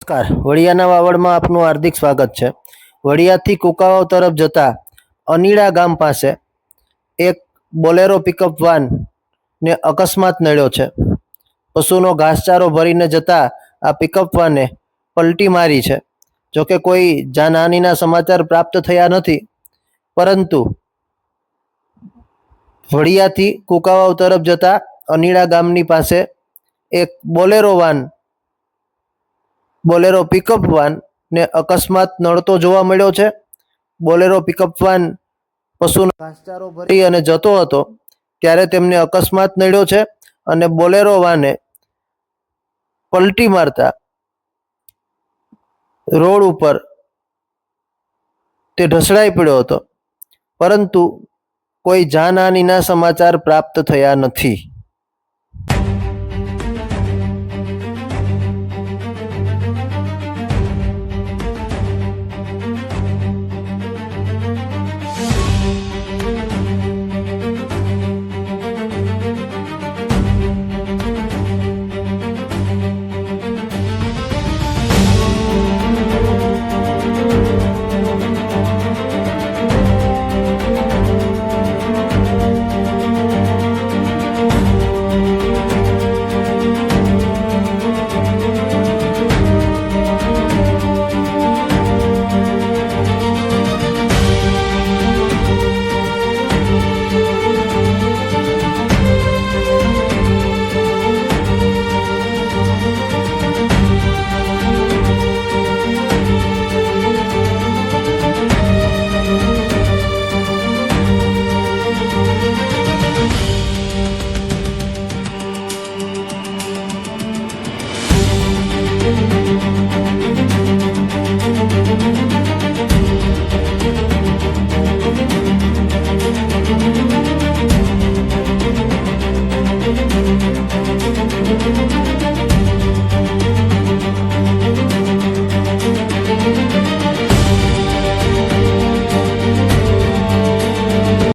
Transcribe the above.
નમસ્કાર, વડિયાના વાવડમાં આપનું હાર્દિક સ્વાગત છે। વડિયાથી કુકાવાવ તરફ જતા અનીડા ગામ પાસે એક બોલેરો પિકઅપ વાન ને અકસ્માત નડ્યો છે। પશુનો ઘાસચારો ભરીને જતા આ પિકઅપ વાને પલટી મારી છે। જોકે કોઈ જાનહાનિના સમાચાર પ્રાપ્ત થયા નથી, પરંતુ વડિયાથી કુકાવાવ તરફ જતા અનીડા ગામની પાસે એક બોલેરો પિકઅપ વાન ને અકસ્માત નડતો જોવા મળ્યો છે। બોલેરો પિકઅપ વાન પશુનો ઘાસચારો ભરી અને જતો હતો ત્યારે તેમને અકસ્માત નડ્યો છે અને બોલેરો વાને પલટી મારતા રોડ ઉપર તે ઢસડાઈ પડ્યો હતો, પરંતુ કોઈ જાનહાનિના સમાચાર પ્રાપ્ત થયા નથી।